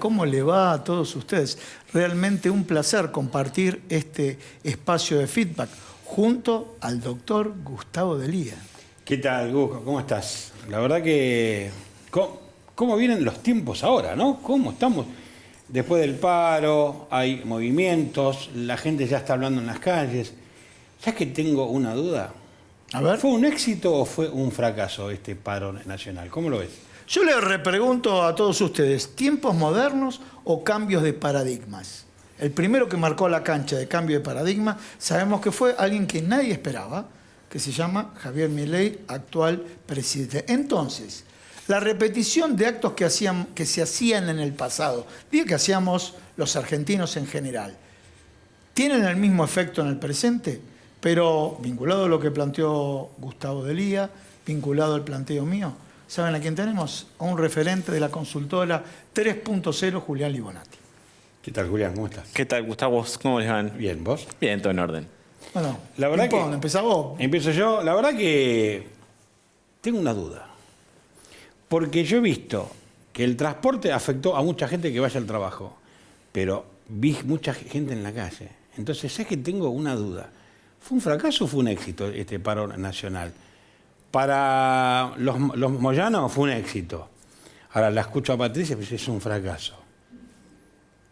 ¿cómo le va a todos ustedes? Realmente un placer compartir este espacio de feedback junto al doctor Gustavo Delía. ¿Qué tal, Gus? ¿Cómo estás? La verdad que... ¿Cómo vienen los tiempos ahora, no? ¿Cómo estamos? Después del paro, hay movimientos, la gente ya está hablando en las calles. ¿Sabes que tengo una duda? A ver. ¿Fue un éxito o fue un fracaso este paro nacional? ¿Cómo lo ves? Yo le repregunto a todos ustedes, ¿tiempos modernos o cambios de paradigmas? El primero que marcó la cancha de cambio de paradigma, sabemos que fue alguien que nadie esperaba, que se llama Javier Milei, actual presidente. Entonces, la repetición de actos que se hacían en el pasado, digo que hacíamos los argentinos en general, ¿tienen el mismo efecto en el presente? Pero vinculado a lo que planteó Gustavo Delía, vinculado al planteo mío, ¿saben a quién tenemos? A un referente de la consultora 3.0, Julián Libonati. ¿Qué tal, Julián? ¿Cómo estás? ¿Qué tal, Gustavo? ¿Cómo les van? Bien, ¿vos? Bien, todo en orden. Bueno, la verdad que empezá vos. Empiezo yo. La verdad que tengo una duda. Porque yo he visto que el transporte afectó a mucha gente que vaya al trabajo, pero vi mucha gente en la calle. Entonces, ¿sabes que tengo una duda? ¿Fue un fracaso o fue un éxito este paro nacional? Para los moyanos fue un éxito. Ahora la escucho a Patricia y pues es un fracaso.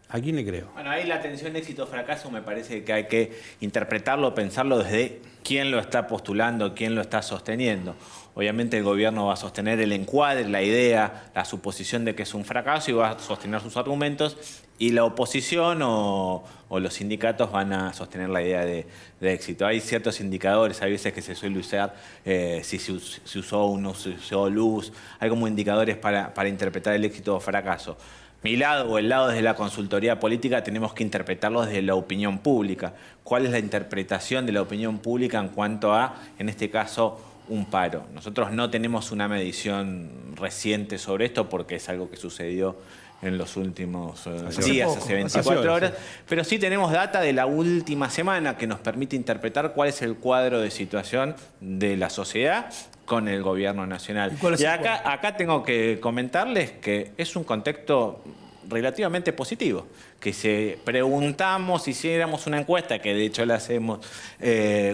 ¿A quién le creo? Bueno, ahí la tensión éxito-fracaso me parece que hay que interpretarlo, pensarlo desde quién lo está postulando, quién lo está sosteniendo. Obviamente el gobierno va a sostener el encuadre, la idea, la suposición de que es un fracaso y va a sostener sus argumentos, y la oposición o los sindicatos van a sostener la idea de éxito. Hay ciertos indicadores, hay veces que se suele usar si se usó o no se usó luz, hay como indicadores para interpretar el éxito o fracaso. Mi lado o el lado desde la consultoría política tenemos que interpretarlo desde la opinión pública. ¿Cuál es la interpretación de la opinión pública en cuanto a, en este caso, un paro? Nosotros no tenemos una medición reciente sobre esto porque es algo que sucedió en los últimos días, hace 24 horas, pero sí tenemos data de la última semana que nos permite interpretar cuál es el cuadro de situación de la sociedad con el gobierno nacional. Y acá tengo que comentarles que es un contexto relativamente positivo, que si preguntamos, hiciéramos una encuesta, que de hecho la hacemos,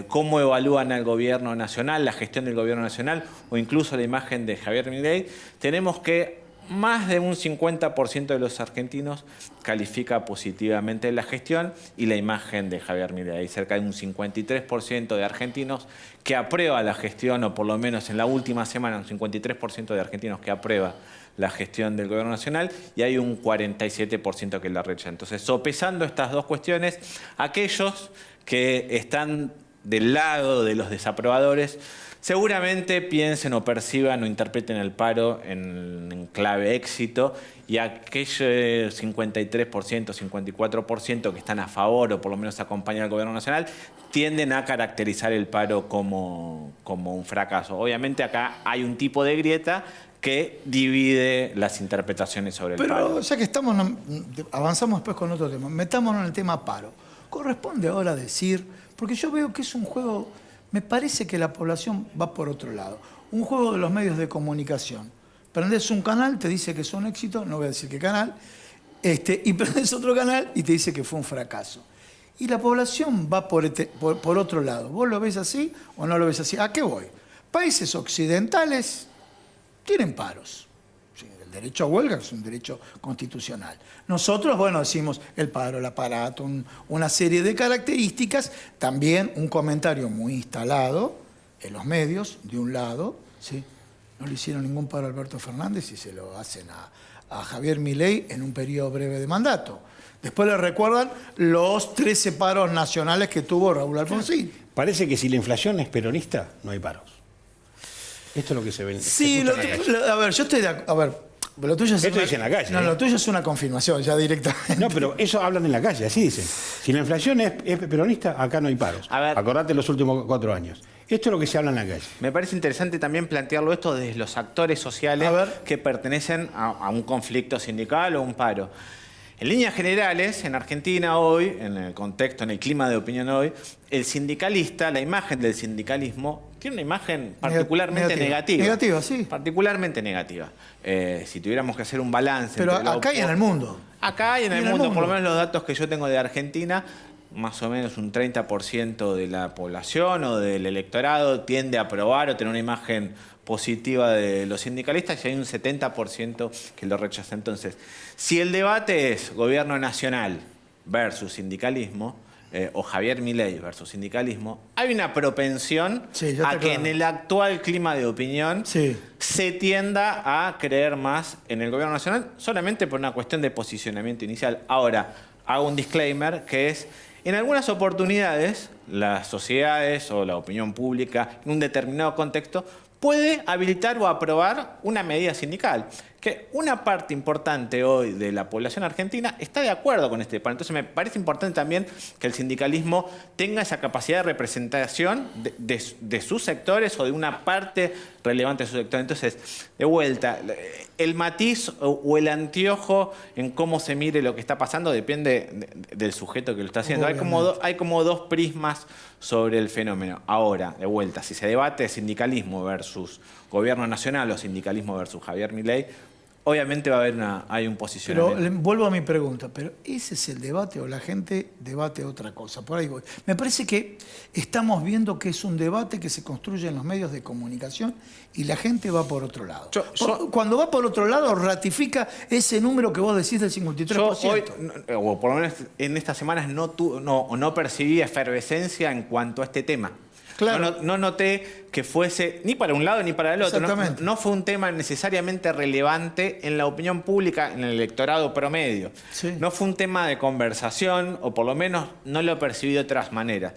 cómo evalúan al gobierno nacional, la gestión del gobierno nacional o incluso la imagen de Javier Milei, tenemos que más de un 50% de los argentinos califica positivamente la gestión y la imagen de Javier Milei. Hay cerca de un 53% de argentinos que aprueba la gestión, o por lo menos en la última semana un 53% de argentinos que aprueba la gestión del gobierno nacional, y hay un 47% que la rechaza. Entonces, sopesando estas dos cuestiones, aquellos que están del lado de los desaprobadores seguramente piensen o perciban o interpreten el paro en clave éxito, y aquellos 53%, 54% que están a favor o por lo menos acompañan al gobierno nacional tienden a caracterizar el paro como un fracaso. Obviamente acá hay un tipo de grieta que divide las interpretaciones sobre el paro. Pero ya que avanzamos después con otro tema, metámonos en el tema paro. Corresponde ahora decir, porque yo veo que es un juego, me parece que la población va por otro lado. Un juego de los medios de comunicación. Prendés un canal, te dice que es un éxito, no voy a decir qué canal, y prendés otro canal y te dice que fue un fracaso. Y la población va por otro lado. ¿Vos lo ves así o no lo ves así? ¿A qué voy? Países occidentales tienen paros. El derecho a huelga es un derecho constitucional. Nosotros, bueno, decimos el paro, el aparato, una serie de características, también un comentario muy instalado en los medios, de un lado, ¿sí? No le hicieron ningún paro a Alberto Fernández y se lo hacen a Javier Milei en un periodo breve de mandato. Después le recuerdan los 13 paros nacionales que tuvo Raúl Alfonsín. Parece que si la inflación es peronista, no hay paros. Esto es lo que se ve. Sí, a ver, yo estoy de acuerdo. A ver, lo tuyo es esto dice en la calle. No, lo tuyo es una confirmación, ya directamente. No, pero eso hablan en la calle, así dicen. Si la inflación es peronista, acá no hay paros. A ver, acordate los últimos 4 años. Esto es lo que se habla en la calle. Me parece interesante también plantearlo esto desde los actores sociales que pertenecen a un conflicto sindical o un paro. En líneas generales, en Argentina hoy, en el contexto, en el clima de opinión hoy, el sindicalista, la imagen del sindicalismo, tiene una imagen particularmente negativa. Negativa, sí. Particularmente negativa. Si tuviéramos que hacer un balance... Pero entre acá y en el mundo. Acá y en el mundo, por lo menos los datos que yo tengo de Argentina, más o menos un 30% de la población o del electorado tiende a aprobar o tener una imagen positiva de los sindicalistas y hay un 70% que lo rechaza. Entonces, si el debate es gobierno nacional versus sindicalismo, o Javier Milei versus sindicalismo, hay una propensión a que en el actual clima de opinión se tienda a creer más en el gobierno nacional solamente por una cuestión de posicionamiento inicial. Ahora, hago un disclaimer que es, en algunas oportunidades, las sociedades o la opinión pública en un determinado contexto puede habilitar o aprobar una medida sindical. Que una parte importante hoy de la población argentina está de acuerdo con este plan. Entonces me parece importante también que el sindicalismo tenga esa capacidad de representación de sus sectores o de una parte relevante de su sector. Entonces, de vuelta, el matiz o el anteojo en cómo se mire lo que está pasando depende del sujeto que lo está haciendo. Hay como dos prismas sobre el fenómeno. Ahora, de vuelta, si se debate sindicalismo versus gobierno nacional o sindicalismo versus Javier Milei, obviamente va a haber hay un posicionamiento. Pero vuelvo a mi pregunta, ¿pero ese es el debate o la gente debate otra cosa? Por ahí voy. Me parece que estamos viendo que es un debate que se construye en los medios de comunicación y la gente va por otro lado. Cuando va por otro lado, ratifica ese número que vos decís del 53%. Yo hoy, o por lo menos en estas semanas, no percibí efervescencia en cuanto a este tema. Claro. No noté que fuese ni para un lado ni para el otro. No fue un tema necesariamente relevante en la opinión pública, en el electorado promedio. Sí. No fue un tema de conversación, o por lo menos no lo percibí de otras maneras.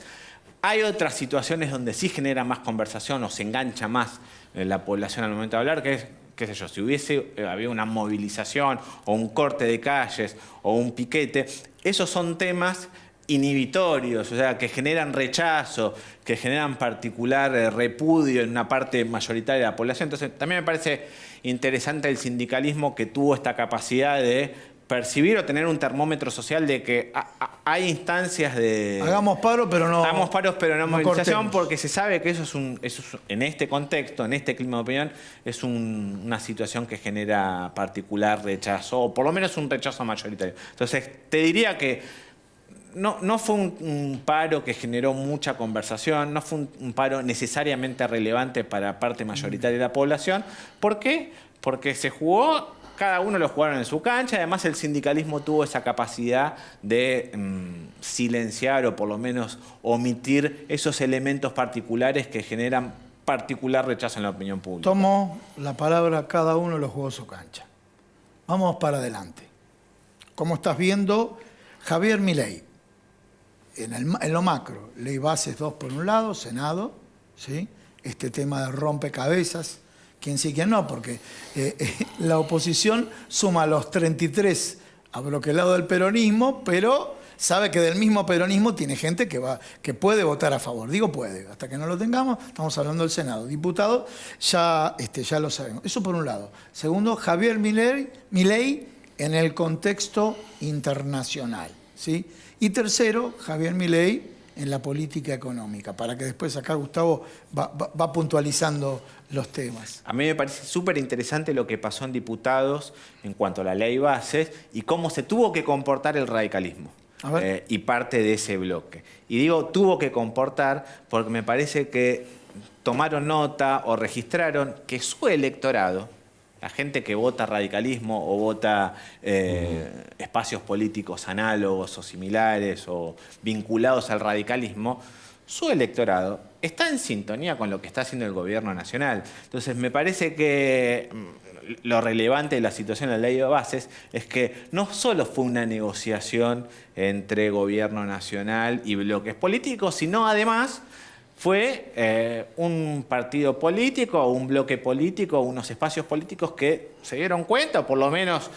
Hay otras situaciones donde sí genera más conversación o se engancha más la población al momento de hablar, que es, qué sé yo, si hubiese habido una movilización o un corte de calles o un piquete, esos son temas inhibitorios, o sea, que generan rechazo, que generan particular repudio en una parte mayoritaria de la población. Entonces, también me parece interesante el sindicalismo que tuvo esta capacidad de percibir o tener un termómetro social de que hay instancias de... Hagamos paro, pero no... Hagamos paros, pero no movilización, cortemos. porque se sabe que eso es en este contexto, en este clima de opinión, es una situación que genera particular rechazo, o por lo menos un rechazo mayoritario. Entonces, te diría que no fue un paro que generó mucha conversación, no fue un paro necesariamente relevante para parte mayoritaria de la población. ¿Por qué? Porque se jugó, cada uno lo jugaron en su cancha, además el sindicalismo tuvo esa capacidad de silenciar o por lo menos omitir esos elementos particulares que generan particular rechazo en la opinión pública. Tomo la palabra, cada uno lo jugó en su cancha. Vamos para adelante. ¿Cómo estás viendo Javier Milei? En lo macro, ley bases 2 por un lado, Senado, ¿sí? Este tema de rompecabezas, quién sí, quién no, porque la oposición suma los 33 abroquelados del peronismo, pero sabe que del mismo peronismo tiene gente que puede votar a favor. Digo puede, hasta que no lo tengamos, estamos hablando del Senado. Diputados, ya lo sabemos. Eso por un lado. Segundo, Javier Milei en el contexto internacional, ¿sí? Y tercero, Javier Milei en la política económica, para que después acá Gustavo va puntualizando los temas. A mí me parece súper interesante lo que pasó en diputados en cuanto a la ley bases y cómo se tuvo que comportar el radicalismo y parte de ese bloque. Y digo tuvo que comportar porque me parece que tomaron nota o registraron que su electorado, la gente que vota radicalismo o vota espacios políticos análogos o similares o vinculados al radicalismo, su electorado está en sintonía con lo que está haciendo el gobierno nacional. Entonces me parece que lo relevante de la situación de la ley de bases es que no solo fue una negociación entre gobierno nacional y bloques políticos, sino además fue un partido político o un bloque político, unos espacios políticos que se dieron cuenta, o por lo menos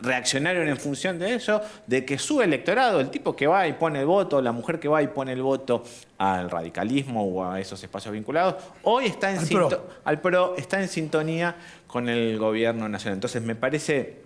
reaccionaron en función de eso, de que su electorado, el tipo que va y pone el voto, la mujer que va y pone el voto al radicalismo o a esos espacios vinculados, hoy está está en sintonía con el gobierno nacional. Entonces me parece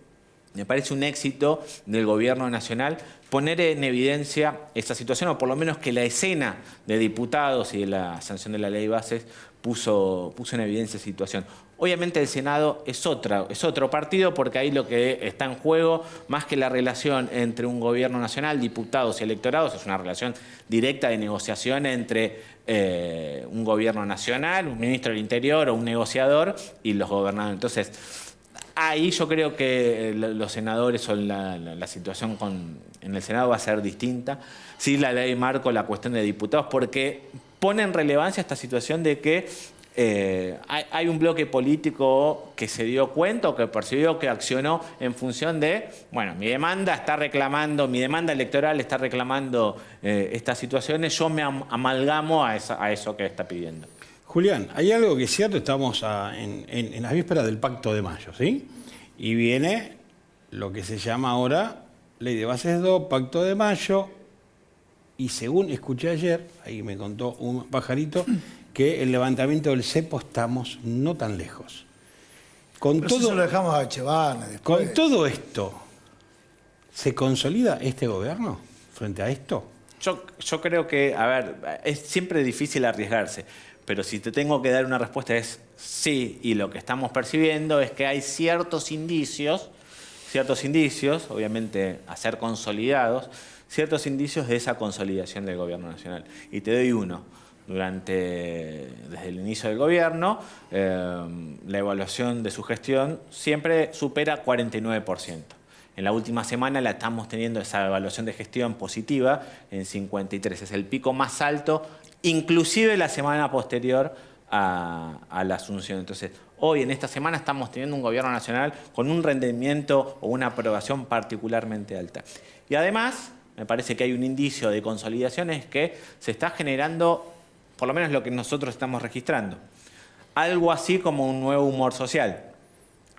Me parece un éxito del gobierno nacional poner en evidencia esta situación, o por lo menos que la escena de diputados y de la sanción de la ley bases puso en evidencia esa situación. Obviamente el Senado es otro partido, porque ahí lo que está en juego, más que la relación entre un gobierno nacional, diputados y electorados, es una relación directa de negociación entre un gobierno nacional, un ministro del Interior o un negociador y los gobernadores. Entonces, ahí yo creo que los senadores o la situación en el Senado va a ser distinta. Sí, la ley marco, la cuestión de diputados, porque pone en relevancia esta situación de que hay un bloque político que se dio cuenta o que percibió, que accionó en función de, bueno, mi demanda electoral está reclamando estas situaciones, yo me amalgamo a eso que está pidiendo. Julián, hay algo que es cierto, estamos en las vísperas del Pacto de Mayo, ¿sí? Y viene lo que se llama ahora Ley de Bases 2, Pacto de Mayo, y según escuché ayer, ahí me contó un pajarito, que el levantamiento del cepo estamos no tan lejos. Pero eso se lo dejamos a Echevarne después. Con todo esto, ¿se consolida este gobierno frente a esto? Yo creo que, a ver, es siempre difícil arriesgarse, pero si te tengo que dar una respuesta es sí, y lo que estamos percibiendo es que hay ciertos indicios, obviamente a ser consolidados, ciertos indicios de esa consolidación del gobierno nacional. Y te doy uno. Desde el inicio del gobierno, la evaluación de su gestión siempre supera 49%. En la última semana la estamos teniendo esa evaluación de gestión positiva en 53%. Es el pico más alto, inclusive la semana posterior a la asunción. Entonces, hoy en esta semana estamos teniendo un gobierno nacional con un rendimiento o una aprobación particularmente alta. Y además, me parece que hay un indicio de consolidación, es que se está generando, por lo menos lo que nosotros estamos registrando, algo así como un nuevo humor social,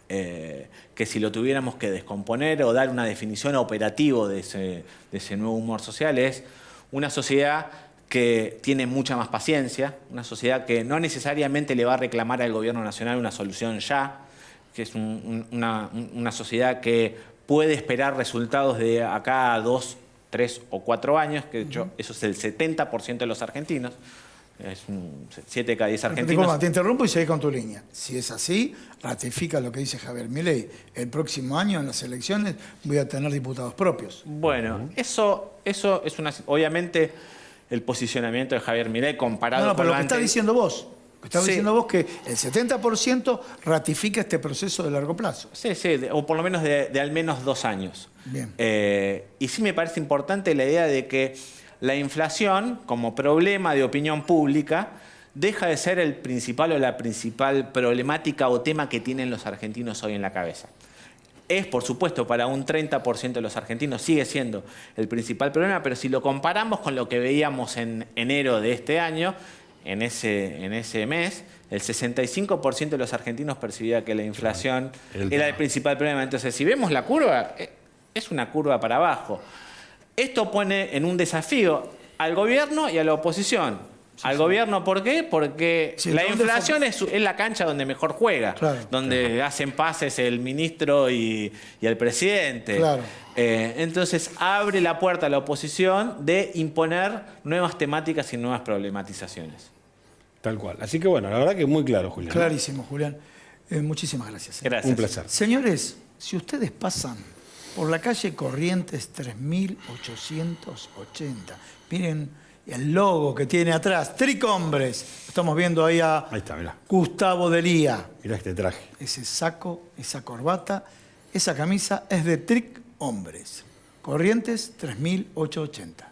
que si lo tuviéramos que descomponer o dar una definición operativa de ese nuevo humor social, es una sociedad que tiene mucha más paciencia, una sociedad que no necesariamente le va a reclamar al gobierno nacional una solución ya, que es una sociedad que puede esperar resultados de acá a 2, 3 o 4 años, que de hecho eso es el 70% de los argentinos, es 7 de cada 10 argentinos. Te interrumpo y seguí con tu línea. Si es así, ratifica lo que dice Javier Milei. El próximo año en las elecciones voy a tener diputados propios. Bueno, eso es obviamente el posicionamiento de Javier Milei comparado con pero lo que estás diciendo vos. Estás diciendo vos que el 70% ratifica este proceso de largo plazo. Sí, o por lo menos de al menos 2 años. Bien. Y sí me parece importante la idea de que la inflación, como problema de opinión pública, deja de ser el principal o la principal problemática o tema que tienen los argentinos hoy en la cabeza. Es, por supuesto, para un 30% de los argentinos sigue siendo el principal problema, pero si lo comparamos con lo que veíamos en enero de este año, en ese mes, el 65% de los argentinos percibía que la inflación era el principal problema. Entonces, si vemos la curva, es una curva para abajo. Esto pone en un desafío al gobierno y a la oposición. Al gobierno, ¿por qué? Porque la inflación es la cancha donde mejor juega, donde hacen pases el ministro y el presidente. Claro. Entonces abre la puerta a la oposición de imponer nuevas temáticas y nuevas problematizaciones. Tal cual. Así que bueno, la verdad que es muy claro, Julián. Clarísimo, Julián. Muchísimas gracias. Gracias. Un placer. Señores, si ustedes pasan por la calle Corrientes 3880, miren el logo que tiene atrás, Tric Hombres. Estamos viendo ahí a está, mirá. Gustavo Delía. Mirá este traje. Ese saco, esa corbata, esa camisa es de Tric Hombres. Corrientes 3880.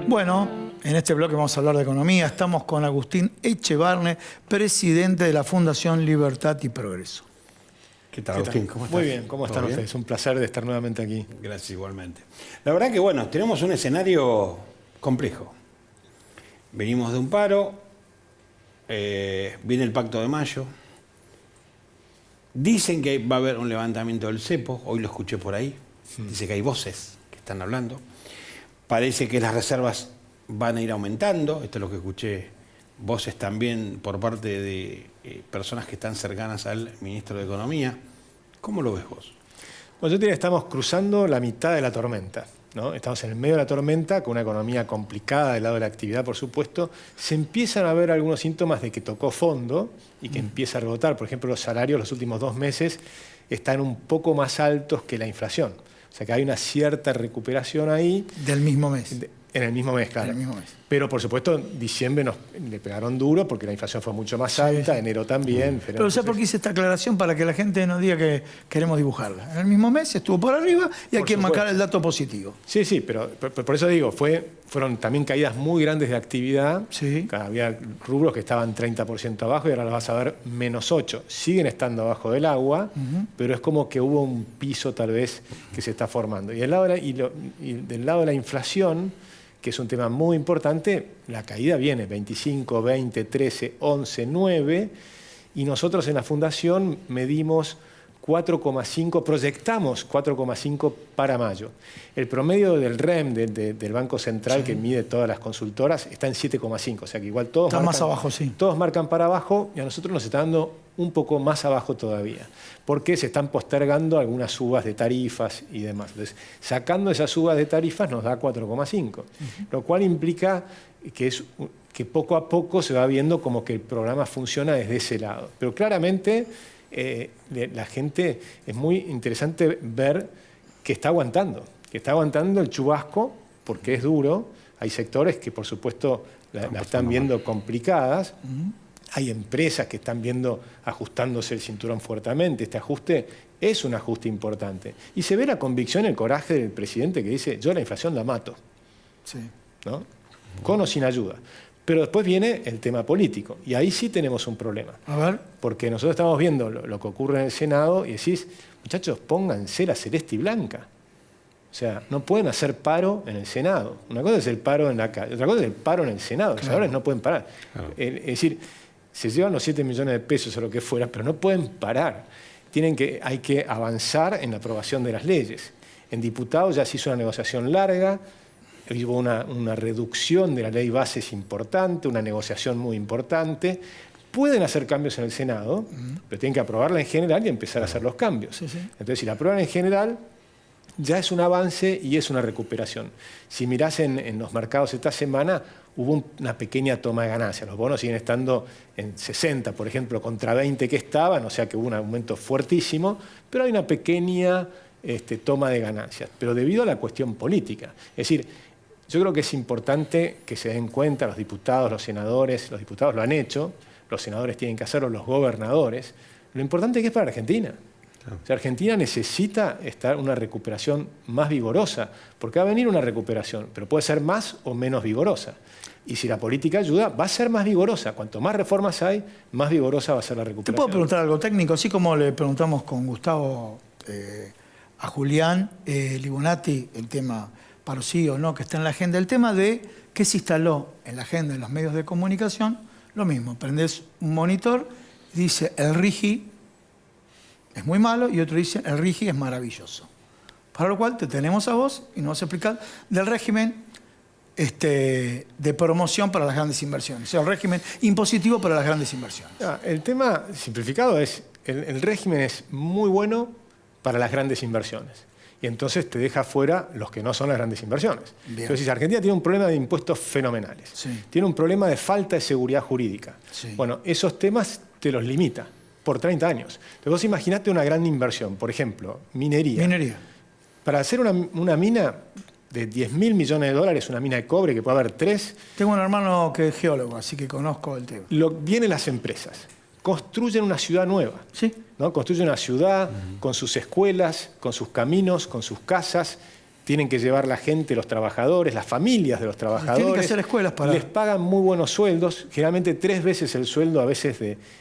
Bueno, en este bloque vamos a hablar de economía. Estamos con Agustín Echevarne, presidente de la Fundación Libertad y Progreso. ¿Qué tal, Agustín? ¿Cómo estás? Muy bien, ¿cómo están ustedes? Un placer de estar nuevamente aquí. Gracias, igualmente. La verdad que, bueno, tenemos un escenario complejo. Venimos de un paro, viene el Pacto de Mayo, dicen que va a haber un levantamiento del cepo, hoy lo escuché por ahí, dice que hay voces que están hablando, parece que las reservas van a ir aumentando, esto es lo que escuché, voces también por parte de personas que están cercanas al ministro de Economía. ¿Cómo lo ves vos? Bueno, yo diría que estamos cruzando la mitad de la tormenta, ¿no? Estamos en el medio de la tormenta, con una economía complicada del lado de la actividad, por supuesto. Se empiezan a ver algunos síntomas de que tocó fondo y que empieza a rebotar. Por ejemplo, los salarios los últimos 2 meses están un poco más altos que la inflación. O sea que hay una cierta recuperación ahí. Del mismo mes. En el mismo mes, claro. En el mismo mes. Pero, por supuesto, diciembre le pegaron duro porque la inflación fue mucho más alta, enero también. Pero ¿sabes por qué hice esta aclaración? Para que la gente no diga que queremos dibujarla. En el mismo mes estuvo por arriba y hay que marcar el dato positivo. Sí, sí, pero por eso digo, fueron también caídas muy grandes de actividad. Sí. Había rubros que estaban 30% abajo y ahora los vas a ver -8. Siguen estando abajo del agua, pero es como que hubo un piso tal vez que se está formando. Y del lado de la inflación, que es un tema muy importante, la caída viene 25, 20, 13, 11, 9, y nosotros en la Fundación medimos 4,5, proyectamos 4,5 para mayo. El promedio del REM, del Banco Central, que mide todas las consultoras, está en 7,5, o sea que igual todos está marcan, más abajo, sí. Todos marcan para abajo y a nosotros nos está dando un poco más abajo todavía, porque se están postergando algunas subas de tarifas y demás. Entonces, sacando esas subas de tarifas nos da 4,5, lo cual implica que poco a poco se va viendo como que el programa funciona desde ese lado. Pero claramente la gente, es muy interesante ver que está aguantando el chubasco, porque es duro. Hay sectores que, por supuesto, la están viendo complicadas. Hay empresas que están viendo ajustándose el cinturón fuertemente. Este ajuste es un ajuste importante. Y se ve la convicción, el coraje del presidente que dice, yo la inflación la mato. Sí. ¿No? Con o sin ayuda. Pero después viene el tema político. Y ahí sí tenemos un problema. A ver. Porque nosotros estamos viendo lo que ocurre en el Senado y decís, muchachos, pónganse la celeste y blanca. O sea, no pueden hacer paro en el Senado. Una cosa es el paro en la calle, otra cosa es el paro en el Senado. Los senadores no pueden parar. Claro. Es decir, se llevan los 7 millones de pesos o lo que fuera, pero no pueden parar. Hay que avanzar en la aprobación de las leyes. En diputados ya se hizo una negociación larga, hubo una reducción de la ley bases importante, una negociación muy importante. Pueden hacer cambios en el Senado, pero tienen que aprobarla en general y empezar a hacer los cambios. Sí, sí. Entonces, si la aprueban en general, ya es un avance y es una recuperación. Si mirás en los mercados esta semana, hubo una pequeña toma de ganancias. Los bonos siguen estando en 60, por ejemplo, contra 20 que estaban, o sea que hubo un aumento fuertísimo, pero hay una pequeña toma de ganancias, pero debido a la cuestión política. Es decir, yo creo que es importante que se den cuenta los diputados, los senadores, los diputados lo han hecho, los senadores tienen que hacerlo, los gobernadores, lo importante que es para Argentina. Claro. O sea, Argentina necesita una recuperación más vigorosa, porque va a venir una recuperación, pero puede ser más o menos vigorosa. Y si la política ayuda, va a ser más vigorosa. Cuanto más reformas hay, más vigorosa va a ser la recuperación. ¿Te puedo preguntar algo técnico? Así como le preguntamos con Gustavo a Julián Libonati el tema paro sí o no, que está en la agenda, el tema de que se instaló en la agenda en los medios de comunicación, lo mismo, prendés un monitor, dice el RIGI es muy malo y otro dice el RIGI es maravilloso. Para lo cual te tenemos a vos y nos vas a explicar del régimen de promoción para las grandes inversiones, o sea, el régimen impositivo para las grandes inversiones. El tema simplificado es, el régimen es muy bueno para las grandes inversiones. Y entonces te deja fuera los que no son las grandes inversiones. Bien. Entonces, Argentina tiene un problema de impuestos fenomenales. Sí. Tiene un problema de falta de seguridad jurídica. Sí. Bueno, esos temas te los limita por 30 años. Entonces, vos imaginate una gran inversión, por ejemplo, minería. Minería. Para hacer una mina de 10.000 millones de dólares, una mina de cobre, que puede haber 3. Tengo un hermano que es geólogo, así que conozco el tema. Vienen las empresas, construyen una ciudad nueva. Sí. ¿No? Construyen una ciudad con sus escuelas, con sus caminos, con sus casas. Tienen que llevar la gente, los trabajadores, las familias de los trabajadores. Tienen que hacer escuelas para... Les pagan muy buenos sueldos, generalmente 3 veces el sueldo, a veces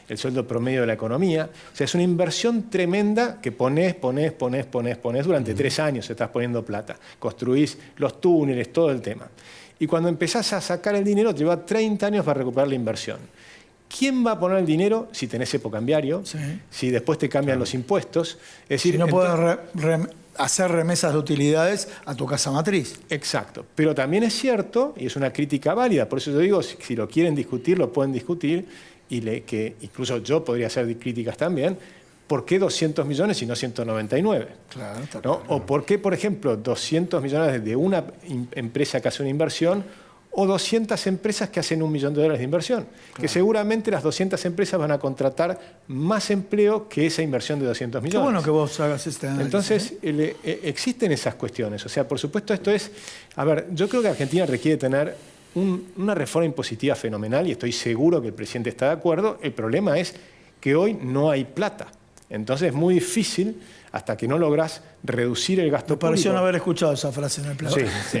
el sueldo promedio de la economía. O sea, es una inversión tremenda que pones durante 3 años, estás poniendo plata. Construís los túneles, todo el tema. Y cuando empezás a sacar el dinero, te lleva 30 años para recuperar la inversión. ¿Quién va a poner el dinero si tenés cepo cambiario? Sí. Si después te cambian los impuestos. Es decir, Si no puedes hacer remesas de utilidades a tu casa matriz. Exacto. Pero también es cierto, y es una crítica válida, por eso yo digo, si lo quieren discutir, lo pueden discutir, que incluso yo podría hacer críticas también. ¿Por qué 200 millones y no 199? Claro, está ¿No? claro. ¿O por qué, por ejemplo, 200 millones de una empresa que hace una inversión o 200 empresas que hacen $1 millón de inversión? Claro. Que seguramente las 200 empresas van a contratar más empleo que esa inversión de 200 millones. Qué bueno que vos hagas este análisis. Entonces, existen esas cuestiones. O sea, por supuesto, esto es... A ver, yo creo que Argentina requiere tener una reforma impositiva fenomenal y estoy seguro que el presidente está de acuerdo. El problema es que hoy no hay plata. Entonces es muy difícil hasta que no logras reducir el gasto público. Me pareció no haber escuchado esa frase en el plato. Sí, sí.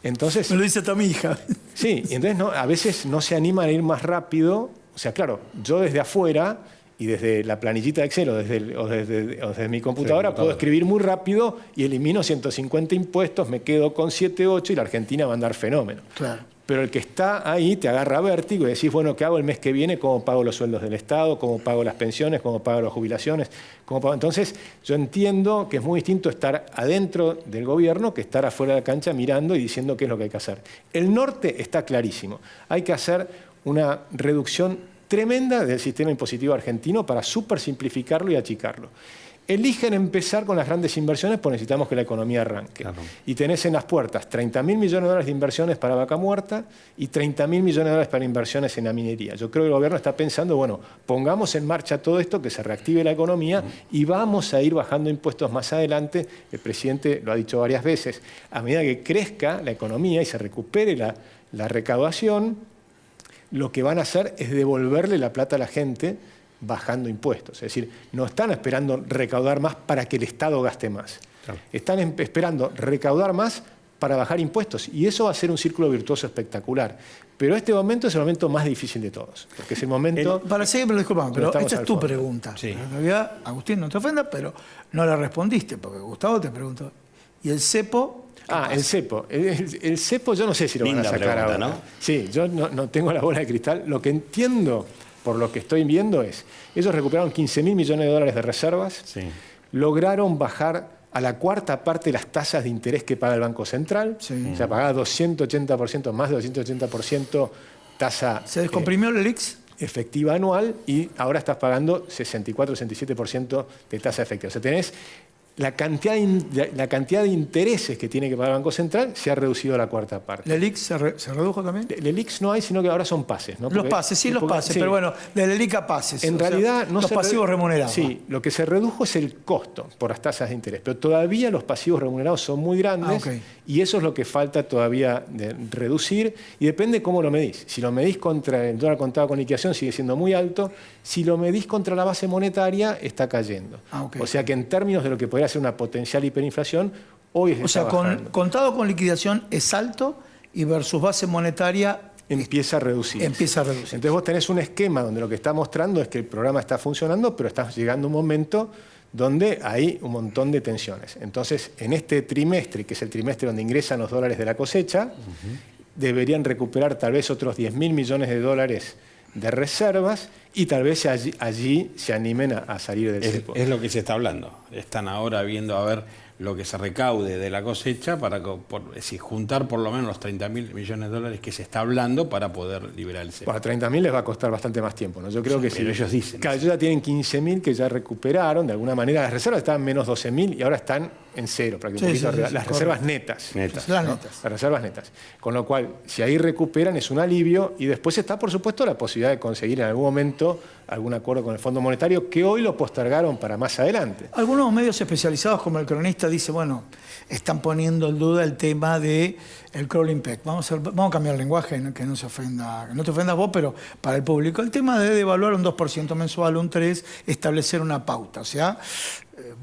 Entonces, me lo dice hasta mi hija. Sí, y entonces a veces no se animan a ir más rápido. O sea, claro, yo desde afuera y desde la planillita de Excel o desde mi computadora puedo escribir muy rápido y elimino 150 impuestos, me quedo con 7, 8 y la Argentina va a andar fenómeno. Claro. Pero el que está ahí te agarra vértigo y decís, bueno, ¿qué hago el mes que viene? ¿Cómo pago los sueldos del Estado? ¿Cómo pago las pensiones? ¿Cómo pago las jubilaciones? ¿Cómo pago? Entonces, yo entiendo que es muy distinto estar adentro del gobierno que estar afuera de la cancha mirando y diciendo qué es lo que hay que hacer. El norte está clarísimo. Hay que hacer una reducción tremenda del sistema impositivo argentino para súper simplificarlo y achicarlo. Eligen empezar con las grandes inversiones porque necesitamos que la economía arranque. Claro. Y tenés en las puertas 30.000 millones de dólares de inversiones para Vaca Muerta y 30.000 millones de dólares para inversiones en la minería. Yo creo que el gobierno está pensando, bueno, pongamos en marcha todo esto, que se reactive la economía y vamos a ir bajando impuestos más adelante. El presidente lo ha dicho varias veces. A medida que crezca la economía y se recupere la recaudación, lo que van a hacer es devolverle la plata a la gente bajando impuestos. Es decir, no están esperando recaudar más para que el Estado gaste más. Claro. Están esperando recaudar más para bajar impuestos. Y eso va a ser un círculo virtuoso espectacular. Pero este momento es el momento más difícil de todos. Porque es el momento... Para seguir, disculpame, pero esta es tu pregunta. Sí. En realidad, Agustín, no te ofendas, pero no la respondiste, porque Gustavo te preguntó. ¿Y el cepo? El cepo. El cepo yo no sé si lo van a sacar pregunta, ahora. ¿No? Sí, yo no tengo la bola de cristal. Lo que entiendo, por lo que estoy viendo, es ellos recuperaron 15.000 millones de dólares de reservas, sí. Lograron bajar a la cuarta parte las tasas de interés que paga el Banco Central, sí. O sea, pagaba 280%, más de 280% tasa... ¿Se descomprimió el ELIX? Efectiva anual y ahora estás pagando 64-67% de tasa efectiva. O sea, tenés la cantidad de intereses que tiene que pagar el Banco Central se ha reducido a la cuarta parte. ¿El ELIX se redujo también? El ELIX no hay, sino que ahora son pases, ¿no? Los pases, sí, los pases, sí. Pero bueno, del ELIC a pases. En realidad, no los pasivos remunerados. Sí, lo que se redujo es el costo por las tasas de interés, pero todavía los pasivos remunerados son muy grandes y eso es lo que falta todavía de reducir y depende cómo lo medís. Si lo medís contra el dólar contado con liquidación sigue siendo muy alto, si lo medís contra la base monetaria está cayendo. O sea que en términos de lo que podría ser una potencial hiperinflación, hoy está bajando. Contado con liquidación es alto y versus base monetaria empieza a reducir. Entonces vos tenés un esquema donde lo que está mostrando es que el programa está funcionando, pero está llegando un momento donde hay un montón de tensiones. Entonces, en este trimestre, que es el trimestre donde ingresan los dólares de la cosecha, deberían recuperar tal vez otros 10.000 millones de dólares de reservas y tal vez allí se animen a salir del cepo. Es lo que se está hablando. Están ahora viendo a ver lo que se recaude de la cosecha para juntar por lo menos los 30.000 millones de dólares que se está hablando para poder liberar el cepo. Bueno, 30.000 les va a costar bastante más tiempo, ¿no? Yo creo que pero ellos dicen. Claro, ellos ya tienen 15.000 que ya recuperaron, de alguna manera las reservas estaban menos 12.000 y ahora están en cero, prácticamente las reservas netas. Las reservas netas. Con lo cual, si ahí recuperan es un alivio y después está, por supuesto, la posibilidad de conseguir en algún momento algún acuerdo con el Fondo Monetario que hoy lo postergaron para más adelante. Algunos medios especializados como El Cronista dice, bueno, están poniendo en duda el tema del crawling peg. Vamos a cambiar el lenguaje, que no se ofenda, que no te ofendas vos, pero para el público. El tema de devaluar un 2% mensual, un 3%, establecer una pauta. O sea,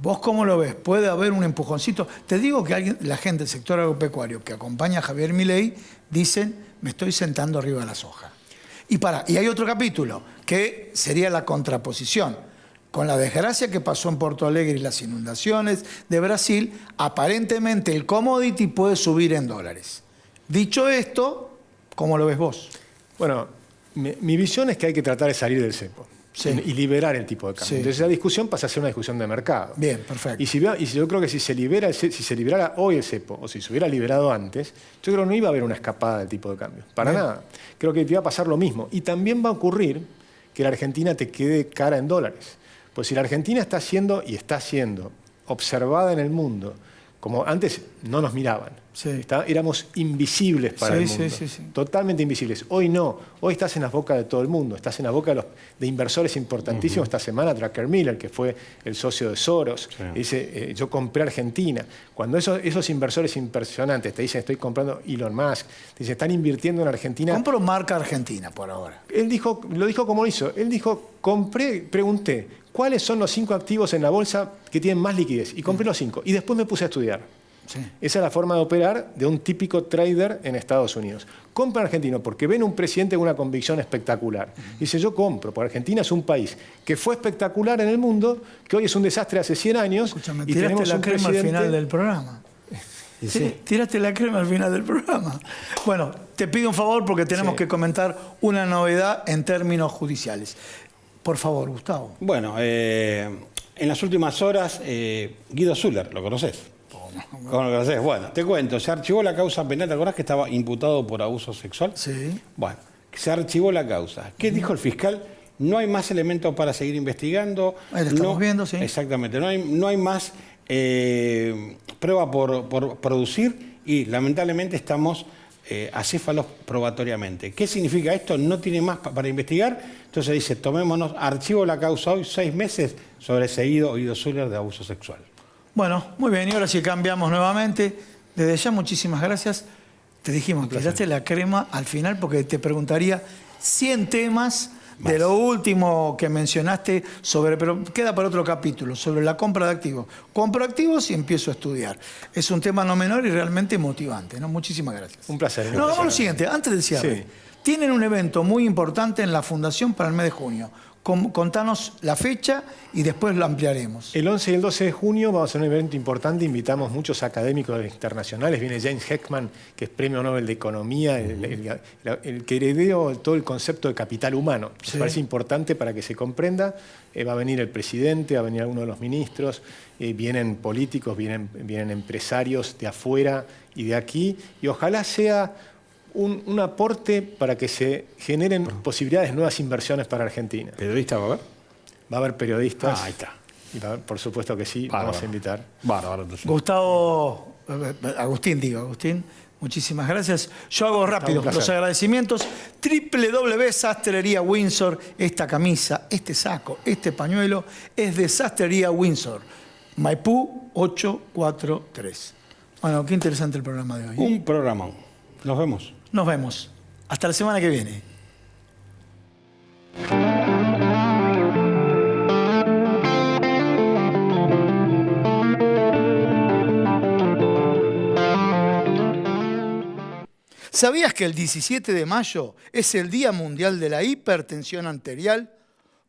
¿vos cómo lo ves? ¿Puede haber un empujoncito? Te digo que la gente del sector agropecuario que acompaña a Javier Milei dicen, me estoy sentando arriba de la soja. Y hay otro capítulo, que sería la contraposición. Con la desgracia que pasó en Porto Alegre y las inundaciones de Brasil, aparentemente el commodity puede subir en dólares. Dicho esto, ¿cómo lo ves vos? Bueno, mi visión es que hay que tratar de salir del cepo. Sí. Y liberar el tipo de cambio. Sí. Entonces la discusión pasa a ser una discusión de mercado. Bien, perfecto. Y yo creo que si se liberara hoy el cepo, o si se hubiera liberado antes, yo creo que no iba a haber una escapada del tipo de cambio. Para Bien. nada. Creo que te iba a pasar lo mismo. Y también va a ocurrir que la Argentina te quede cara en dólares. Pues si la Argentina está siendo, y está siendo, observada en el mundo, como antes no nos miraban. Sí. Éramos invisibles para Sí, el mundo. sí, sí, sí. Totalmente invisibles. Hoy no. Hoy estás en las bocas de todo el mundo. Estás en la boca de inversores importantísimos. Esta semana, Drucker Miller, que fue el socio de Soros, dice, yo compré Argentina. Cuando esos inversores impresionantes te dicen, estoy comprando Elon Musk, te dicen, están invirtiendo en Argentina. Compro marca Argentina por ahora. Él lo dijo como lo hizo. Él dijo, pregunté, ¿cuáles son los 5 activos en la bolsa que tienen más liquidez? Y compré los 5. Y después me puse a estudiar. Sí. Esa es la forma de operar de un típico trader en Estados Unidos. Compran argentino porque ven un presidente con una convicción espectacular. Dice, yo compro, porque Argentina es un país que fue espectacular en el mundo, que hoy es un desastre hace 100 años. Escúchame, y tiraste tenemos la un crema presidente... al final del programa. Sí. Tiraste la crema al final del programa. Bueno, te pido un favor porque tenemos que comentar una novedad en términos judiciales. Por favor, Gustavo. Bueno, en las últimas horas, Guido Zuller, ¿lo conoces? ¿Cómo lo conocés? Bueno, te cuento, se archivó la causa penal, ¿te acordás que estaba imputado por abuso sexual? Sí. Bueno, se archivó la causa. ¿Qué dijo el fiscal? No hay más elementos para seguir investigando. Ahí lo estamos viendo, sí. Exactamente, no hay más prueba por producir y lamentablemente estamos acéfalos probatoriamente. ¿Qué significa esto? No tiene más para investigar. Entonces dice, tomémonos, archivo la causa hoy, 6 meses sobreseído Guido Zuller de abuso sexual. Bueno, muy bien, y ahora sí cambiamos nuevamente. Desde ya, muchísimas gracias. Te dijimos, tiraste la crema al final porque te preguntaría 100 temas de lo último que mencionaste sobre, pero queda para otro capítulo, sobre la compra de activos. Compro activos y empiezo a estudiar. Es un tema no menor y realmente motivante, ¿no? Muchísimas gracias. Un placer. No, vamos a lo siguiente, antes del cierre. Sí. Tienen un evento muy importante en la Fundación para el mes de junio. Contanos la fecha y después lo ampliaremos. El 11 y el 12 de junio vamos a hacer un evento importante. Invitamos muchos académicos internacionales. Viene James Heckman, que es Premio Nobel de Economía, el que heredó todo el concepto de capital humano. Sí. Me parece importante para que se comprenda. Va a venir el presidente, va a venir alguno de los ministros, vienen políticos, vienen empresarios de afuera y de aquí. Y ojalá sea un aporte para que se generen posibilidades de nuevas inversiones para Argentina. ¿Periodista va a haber? Va a haber periodistas. Ahí está. Y por supuesto que sí, Bárbaro. vamos a invitar. Bárbaro, entonces. Agustín, muchísimas gracias. Yo hago rápido Un placer. los agradecimientos. Sastrería Windsor. Esta camisa, este saco, este pañuelo es de Sastrería Windsor. Maipú 843. Bueno, qué interesante el programa de hoy. Un programón. Nos vemos. Nos vemos. Hasta la semana que viene. ¿Sabías que el 17 de mayo es el Día Mundial de la Hipertensión Arterial?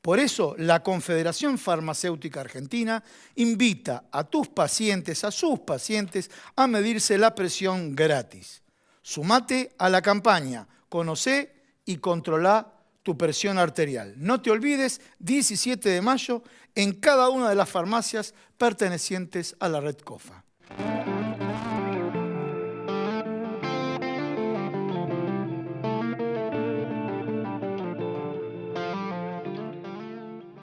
Por eso, la Confederación Farmacéutica Argentina invita a sus pacientes, a medirse la presión gratis. Sumate a la campaña, conocé y controlá tu presión arterial. No te olvides, 17 de mayo, en cada una de las farmacias pertenecientes a la red COFA.